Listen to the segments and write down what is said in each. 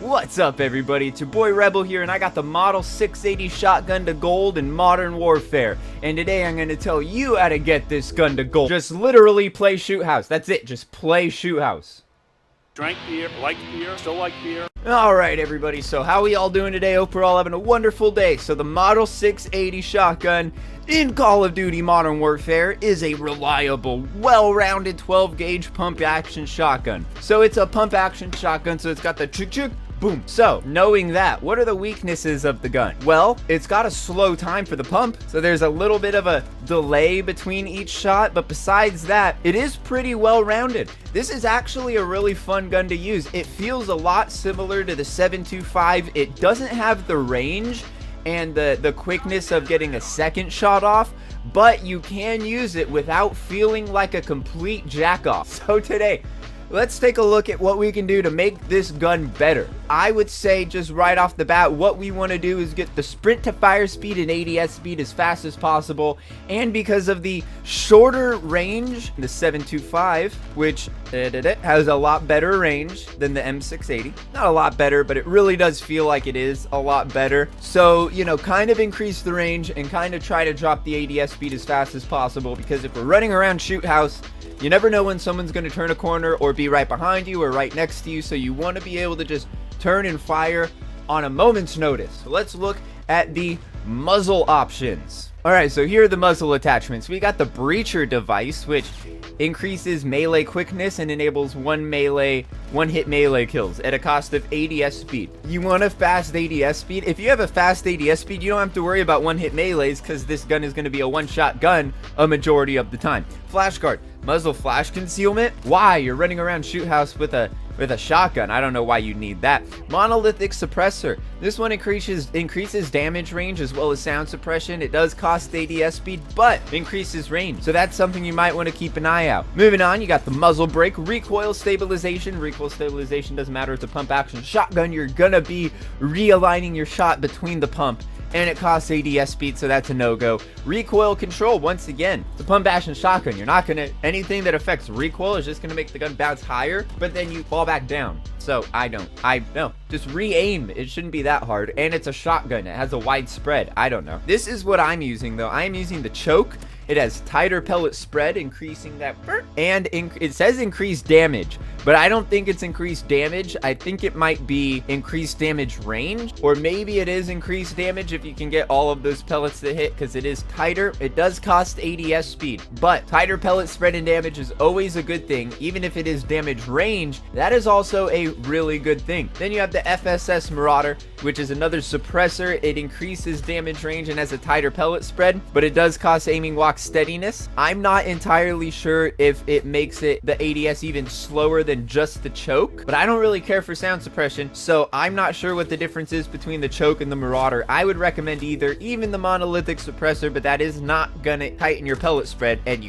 What's up, everybody? It's your boy Rebel here, and I got the Model 680 shotgun to gold in Modern Warfare. And today I'm going to tell you how to get this gun to gold. Just literally play Shoot House. That's it. Just play Shoot House. Drank beer, liked beer, still like beer. Alright, everybody, so how we all doing today? Hope we're all having a wonderful day. So the Model 680 shotgun in Call of Duty Modern Warfare is a reliable, well-rounded 12-gauge pump-action shotgun. So it's a pump-action shotgun, so it's got the chick-chick, boom. So, knowing that, what are the weaknesses of the gun? Well, it's got a slow time for the pump, so there's a little bit of a delay between each shot, but besides that, it is pretty well-rounded. This is actually a really fun gun to use. It feels a lot similar to the 725. It doesn't have the range and the quickness of getting a second shot off, but you can use it without feeling like a complete jack-off. So today, let's take a look at what we can do to make this gun better. I would say just right off the bat, what we want to do is get the sprint to fire speed and ADS speed as fast as possible. And because of the shorter range, the 725, which has a lot better range than the M680. Not a lot better, but it really does feel like it is a lot better. So, you know, kind of increase the range and kind of try to drop the ADS speed as fast as possible. Because if we're running around Shoot House, you never know when someone's going to turn a corner or be right behind you or right next to you, so you want to be able to just turn and fire on a moment's notice. So let's look at the muzzle options. Alright, so here are the muzzle attachments. We got the breacher device, which increases melee quickness and enables one-hit melee kills at a cost of ADS speed. You want a fast ADS speed? If you have a fast ADS speed, you don't have to worry about one-hit melees because this gun is going to be a one-shot gun a majority of the time. Flash guard, muzzle flash concealment. Why? You're running around Shoot House with a shotgun. I don't know why you need that. Monolithic Suppressor. This one increases damage range as well as sound suppression. It does cost ADS speed, but increases range. So that's something you might want to keep an eye out. Moving on, you got the Muzzle Brake. Recoil stabilization. Recoil stabilization doesn't matter. It's a pump action shotgun. You're gonna be realigning your shot between the pump, and it costs ADS speed, so that's a no-go. Recoil control, once again, it's a pump action shotgun. You're not gonna, anything that affects recoil is just gonna make the gun bounce higher, but then you fall back down. So no, just re-aim. It shouldn't be that hard, and it's a shotgun. It has a wide spread. I don't know. This is what I'm using, though. I am using the choke. It has tighter pellet spread, increasing that, and it says increased damage, but I don't think it's increased damage. I think it might be increased damage range, or maybe it is increased damage if you can get all of those pellets to hit, because it is tighter. It does cost ADS speed, but tighter pellet spread and damage is always a good thing. Even if it is damage range, that is also a really good thing. Then you have the FSS Marauder, which is another suppressor. It increases damage range and has a tighter pellet spread, but it does cost aiming walk steadiness. I'm not entirely sure if it makes the ADS even slower than just the choke, but I don't really care for sound suppression, so I'm not sure what the difference is between the choke and the Marauder. I would recommend either, even the Monolithic Suppressor, but that is not gonna tighten your pellet spread, and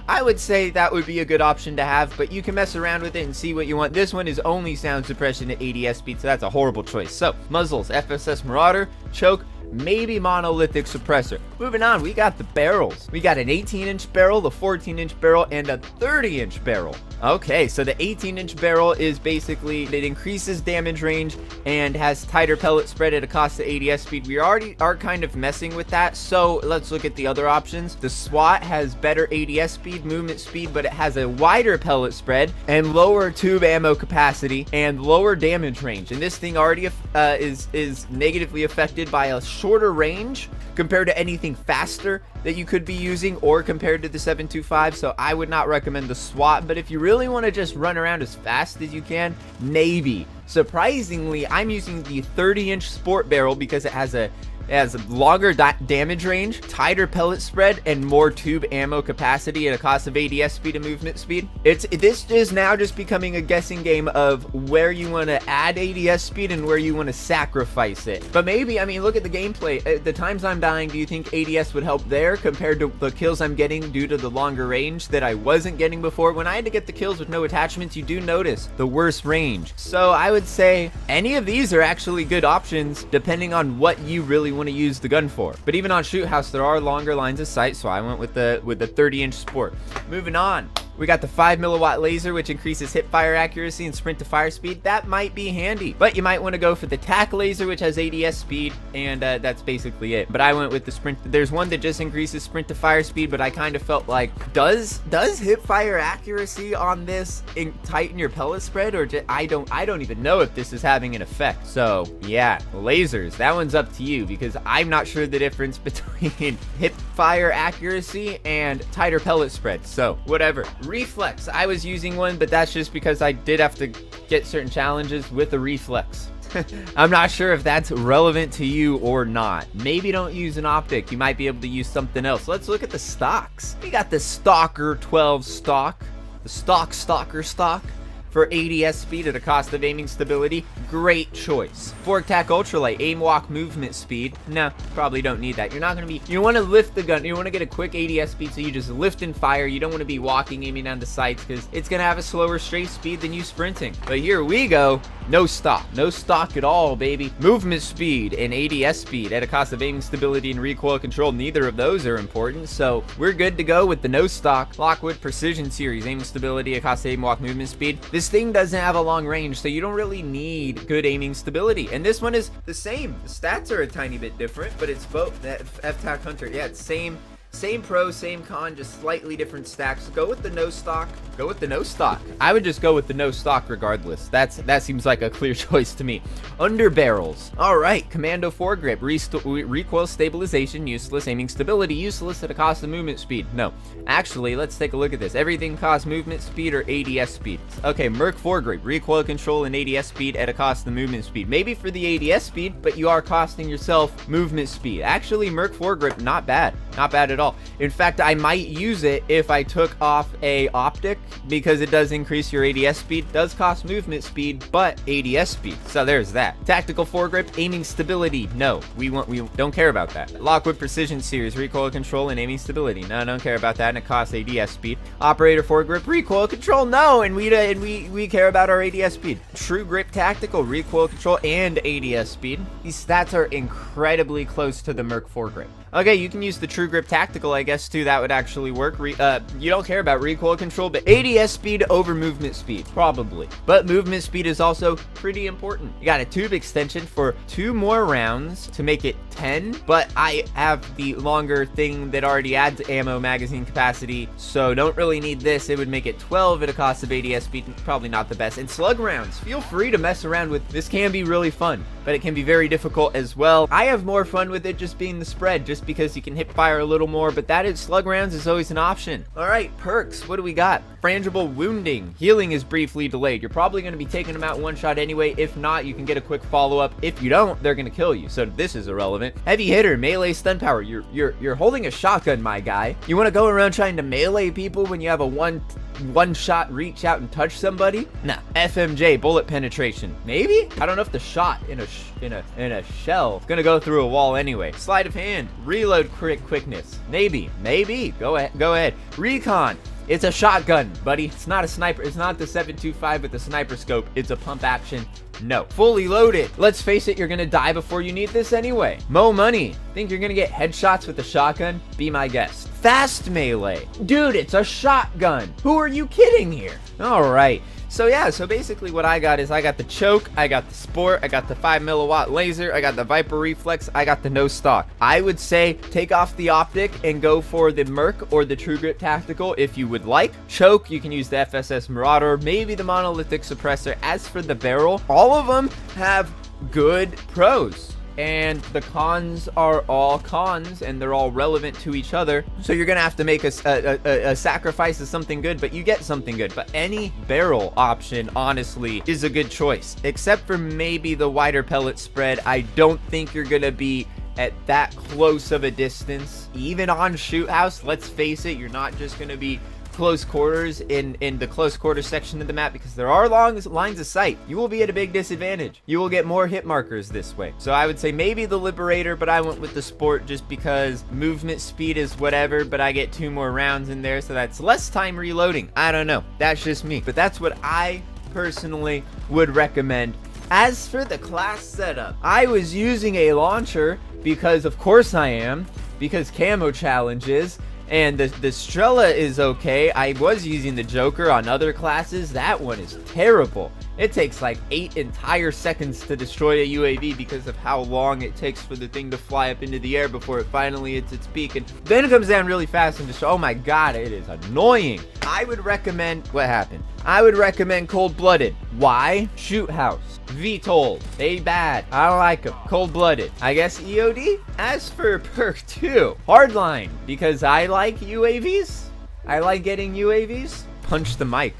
I would say that would be a good option to have, but you can mess around with it and see what you want. This one is only sound suppression at ADS speed, so that's a horrible choice. So, muzzles, FSS Marauder, choke, maybe Monolithic Suppressor. Moving on, we got the barrels. We got an 18-inch barrel, the 14-inch barrel, and a 30-inch barrel. Okay, so the 18-inch barrel is basically, it increases damage range and has tighter pellet spread at a cost of ADS speed. We already are kind of messing with that, so let's look at the other options. The SWAT has better ADS speed, movement speed, but it has a wider pellet spread and lower tube ammo capacity and lower damage range. And this thing already is negatively affected by a shorter range compared to anything faster that you could be using, or compared to the 725. So I would not recommend the SWAT, but if you really want to just run around as fast as you can, maybe. Surprisingly, I'm using the 30-inch sport barrel because it has a longer damage range, tighter pellet spread, and more tube ammo capacity at a cost of ADS speed and movement speed. This is now just becoming a guessing game of where you want to add ADS speed and where you want to sacrifice it. But maybe, I mean, look at the gameplay. The times I'm dying, do you think ADS would help there compared to the kills I'm getting due to the longer range that I wasn't getting before? When I had to get the kills with no attachments, you do notice the worse range. So I would say any of these are actually good options depending on what you really want to use the gun for. But even on Shoot House, there are longer lines of sight, so I went with the 30-inch sport. Moving on, We got the 5 milliwatt laser, which increases hip fire accuracy and sprint to fire speed. That might be handy, but you might want to go for the tack laser, which has ADS speed, and that's basically it. But I went with the sprint. There's one that just increases sprint to fire speed, but I kind of felt like, does hip fire accuracy on this tighten your pellet spread, or I don't even know if this is having an effect. So yeah, lasers, that one's up to you, because I'm not sure the difference between hip fire accuracy and tighter pellet spread. So whatever. Reflex, I was using one, but that's just because I did have to get certain challenges with the reflex. I'm not sure if that's relevant to you or not. Maybe don't use an optic. You might be able to use something else. Let's look at the stocks. We got the Stalker 12 stock, the Stalker stock for ADS speed at a cost of aiming stability. Great choice. Fork Tac Ultralight, aim walk movement speed. No, probably don't need that. You're not going to be, you want to lift the gun, you want to get a quick ADS speed, so you just lift and fire. You don't want to be walking, aiming down the sights, because it's going to have a slower straight speed than you sprinting. But here we go. No stock at all, baby. Movement speed and ADS speed at a cost of aiming stability and recoil control. Neither of those are important, so we're good to go with the no stock. Lockwood Precision Series, aiming stability at a cost of aim walk movement speed. This thing doesn't have a long range, so you don't really need good aiming stability. And this one is the same. The stats are a tiny bit different, but it's both. That F-Tac Hunter, yeah, it's same pro, same con, just slightly different stacks. Go with the no stock. Go with the no stock. I would just go with the no stock regardless. That seems like a clear choice to me. Under barrels. All right, Commando foregrip. Recoil stabilization, useless. Aiming stability, useless at a cost of movement speed. No. Actually, let's take a look at this. Everything costs movement speed or ADS speed. Okay, Merc foregrip. Recoil control and ADS speed at a cost of movement speed. Maybe for the ADS speed, but you are costing yourself movement speed. Actually, Merc foregrip, not bad. Not bad at all. In fact, I might use it if I took off a optic, because it does increase your ADS speed, does cost movement speed, but ADS speed. So there's that. Tactical foregrip, aiming stability. No, we don't care about that. Lockwood Precision Series, recoil control and aiming stability. No, don't care about that, and it costs ADS speed. Operator foregrip, recoil control. No, and we care about our ADS speed. True Grip Tactical, recoil control and ADS speed. These stats are incredibly close to the Merc foregrip. Okay, you can use the True Grip Tactical, I guess, too. That would actually work. You don't care about recoil control, but ADS speed over movement speed, probably. But movement speed is also pretty important. You got a tube extension for 2 more rounds to make it 10, but I have the longer thing that already adds ammo magazine capacity, so don't really need this. It would make it 12 at a cost of ADS speed. Probably not the best. And slug rounds, feel free to mess around with. This can be really fun, but it can be very difficult as well. I have more fun with it just being the spread, just because you can hip fire a little more, but that is slug rounds is always an option. All right, perks, what do we got? Frangible wounding. Healing is briefly delayed. You're probably going to be taking them out in one shot anyway. If not, you can get a quick follow-up. If you don't, they're going to kill you, so this is irrelevant. Heavy hitter, melee stun power. You're holding a shotgun, my guy. You want to go around trying to melee people when you have a one shot reach out and touch somebody? Nah. FMJ, bullet penetration. Maybe? I don't know if the shot in a shell is gonna go through a wall anyway. Sleight of hand, reload quickness. Maybe. Go ahead. Recon. It's a shotgun, buddy. It's not a sniper. It's not the 7.25 with the sniper scope. It's a pump action. No. Fully loaded. Let's face it, you're gonna die before you need this anyway. Mo money. Think you're gonna get headshots with the shotgun? Be my guest. Fast melee. Dude, it's a shotgun. Who are you kidding here? All right. So yeah, so basically what I got is I got the choke, I got the sport, I got the 5 milliwatt laser, I got the Viper reflex, I got the no stock. I would say take off the optic and go for the Merc or the True Grip Tactical if you would like. Choke, you can use the FSS Marauder, maybe the Monolithic Suppressor. As for the barrel, all of them have good pros. And the cons are all cons, and they're all relevant to each other. So you're gonna have to make a sacrifice of something good, but you get something good. But any barrel option, honestly, is a good choice. Except for maybe the wider pellet spread. I don't think you're gonna be at that close of a distance. Even on shoot house, let's face it, you're not just gonna be close quarters in the close quarter section of the map, because there are long lines of sight. You will be at a big disadvantage. You will get more hit markers this way. So I would say maybe the Liberator, but I went with the Sport just because movement speed is whatever, but I get 2 more rounds in there, so that's less time reloading. I don't know. That's just me, but that's what I personally would recommend. As for the class setup, I was using a launcher because of course I am, because camo challenges. And the Strela is okay. I was using the Joker on other classes. That one is terrible. It takes like 8 entire seconds to destroy a UAV because of how long it takes for the thing to fly up into the air before it finally hits its peak. And then it comes down really fast and just, oh my god, it is annoying. I would recommend, what happened? I would recommend Cold-Blooded. Why? Shoot House. VTOL. They bad. I don't like them. Cold-Blooded. I guess EOD? As for perk 2, Hardline. Because I like UAVs. I like getting UAVs. Punch the mic.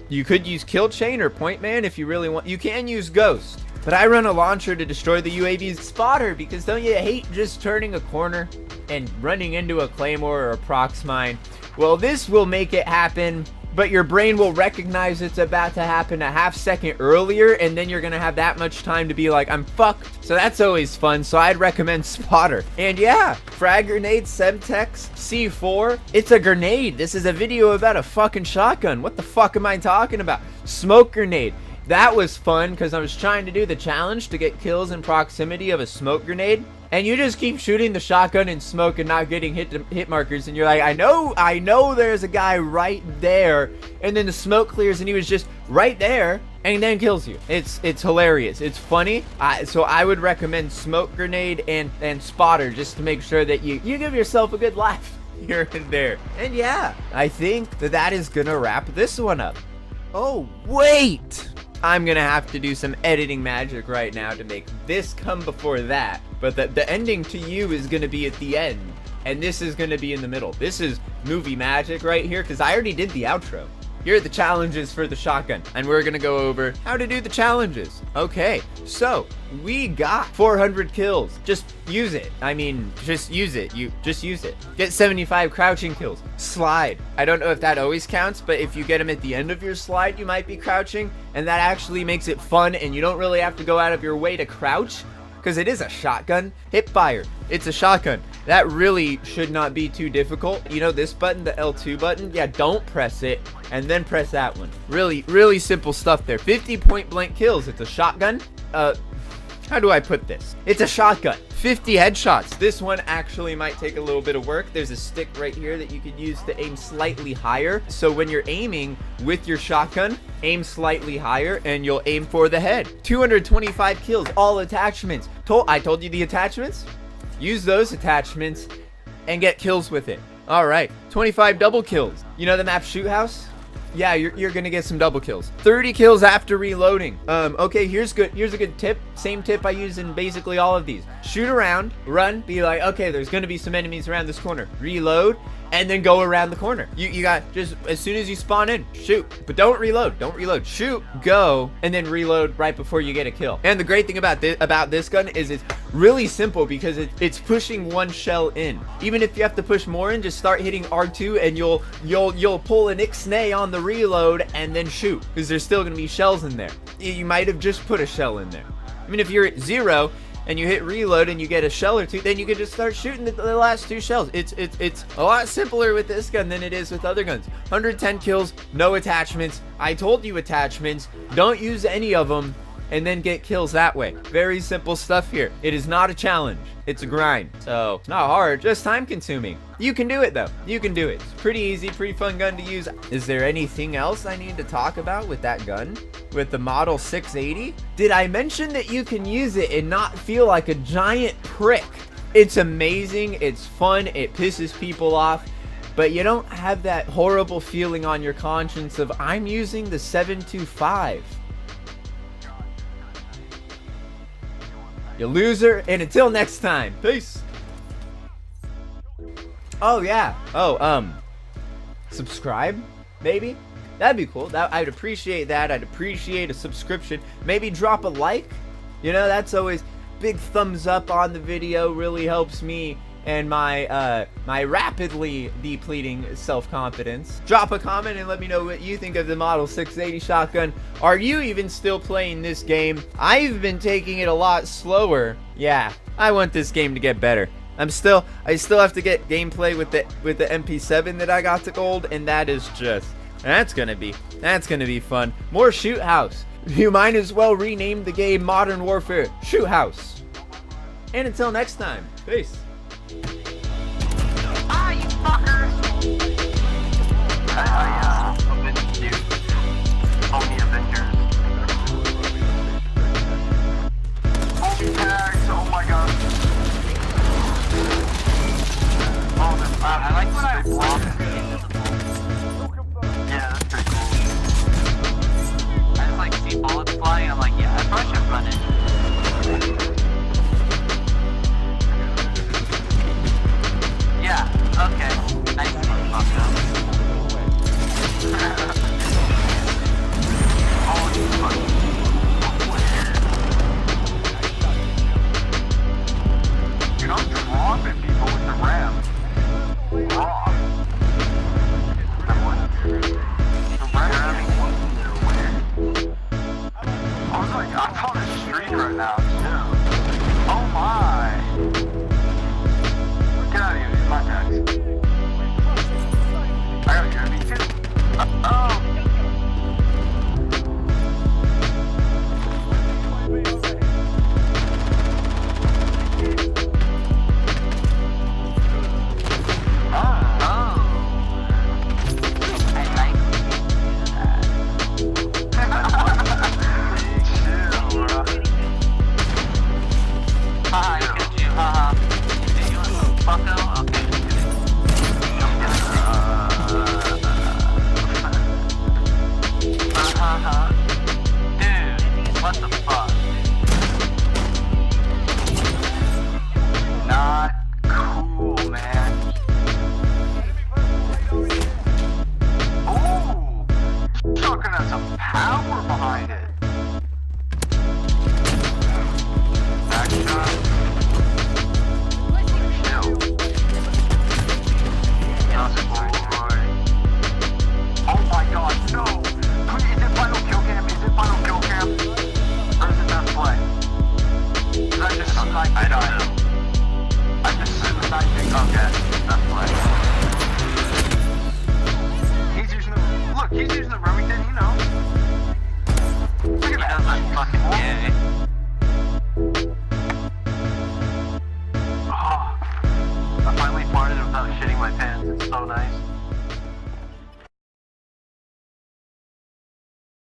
You could use Kill Chain or Point Man if you really want. You can use Ghost. But I run a launcher to destroy the UAV's spotter because don't you hate just turning a corner and running into a Claymore or a Prox Mine? Well, this will make it happen, but your brain will recognize it's about to happen a half second earlier, and then you're gonna have that much time to be like, I'm fucked. So that's always fun, so I'd recommend Spotter. And yeah, Frag Grenade, Semtex, C4, it's a grenade. This is a video about a fucking shotgun. What the fuck am I talking about? Smoke Grenade. That was fun because I was trying to do the challenge to get kills in proximity of a smoke grenade. And you just keep shooting the shotgun in smoke and not getting hit markers. And you're like, I know there's a guy right there. And then the smoke clears and he was just right there and then kills you. It's hilarious. It's funny. So I would recommend Smoke Grenade and Spotter just to make sure that you give yourself a good laugh here and there. And yeah, I think that is going to wrap this one up. Oh, wait. I'm gonna have to do some editing magic right now to make this come before that. But the ending to you is gonna be at the end. And this is gonna be in the middle. This is movie magic right here because I already did the outro. Here are the challenges for the shotgun. And we're gonna go over how to do the challenges. Okay, so we got 400 kills. Just use it. I mean, just use it. Just use it. Get 75 crouching kills. Slide. I don't know if that always counts, but if you get them at the end of your slide, you might be crouching. And that actually makes it fun and you don't really have to go out of your way to crouch. Because it is a shotgun. Hip fire. It's a shotgun. That really should not be too difficult. You know this button, the L2 button? Yeah, don't press it and then press that one. Really simple stuff there. 50 point blank kills. It's a shotgun. How do I put this? It's a shotgun. 50 headshots. This one actually might take a little bit of work. There's a stick right here that you could use to aim slightly higher. So when you're aiming with your shotgun, aim slightly higher and you'll aim for the head. 225 kills, all attachments. I told you the attachments? Use those attachments and get kills with it. All right, 25 double kills. You know the map Shoot House? Yeah, you're gonna get some double kills. 30 kills after reloading. Okay, here's a good tip. Same tip I use in basically all of these. Shoot around, run, be like, okay, there's gonna be some enemies around this corner. Reload, and then go around the corner. You got just as soon as you spawn in, shoot. But don't reload. Don't reload. Shoot, go, and then reload right before you get a kill. And the great thing about this gun is it's really simple because it's pushing one shell in. Even if you have to push more in, just start hitting R2 and you'll pull an Ixnay on the reload and then shoot because there's still gonna be shells in there. You might have just put a shell in there. I mean, if you're at 0 and you hit reload and you get a shell or two, then you can just start shooting the last 2 shells. It's a lot simpler with this gun than it is with other guns. 110 kills, no attachments. I told you attachments. Don't use any of them and then get kills that way. Very simple stuff here. It is not a challenge. It's a grind. So, it's not hard, just time consuming. You can do it though. You can do it. It's pretty easy, pretty fun gun to use. Is there anything else I need to talk about with that gun? With the Model 680? Did I mention that you can use it and not feel like a giant prick? It's amazing. It's fun. It pisses people off. But you don't have that horrible feeling on your conscience of, I'm using the 725. You loser, and until next time, peace. Oh yeah, subscribe, maybe? That'd be cool. I'd appreciate that. I'd appreciate a subscription. Maybe drop a like. You know, that's always big thumbs up on the video. Really helps me and my rapidly depleting self-confidence. Drop a comment and let me know what you think of the Model 680 shotgun. Are you even still playing this game? I've been taking it a lot slower. Yeah, I want this game to get better. I still have to get gameplay with the MP7 that I got to gold, and that's gonna be fun. More Shoot House. You might as well rename the game Modern Warfare Shoot House. And until next time, peace. Are you fucking avenged you. Only Avengers. Tags, oh my god. Oh, this I like when I walk invisible. Yeah, that's pretty cool. I just like see bullets flying, I'm like, yeah, I probably should run it. Yeah, okay. Nice one, Bucko. Oh, you fucking dude, I'm dropping people with the ram. Raw. The ram wasn't there weird. I was like, I'm on the street right now, too. Oh my. Get out of here, these my tags. I got your me too. Oh. He's using the Remington, he knows. Look at that. Fucking gay. Oh, I finally farted without shitting my pants. It's so nice.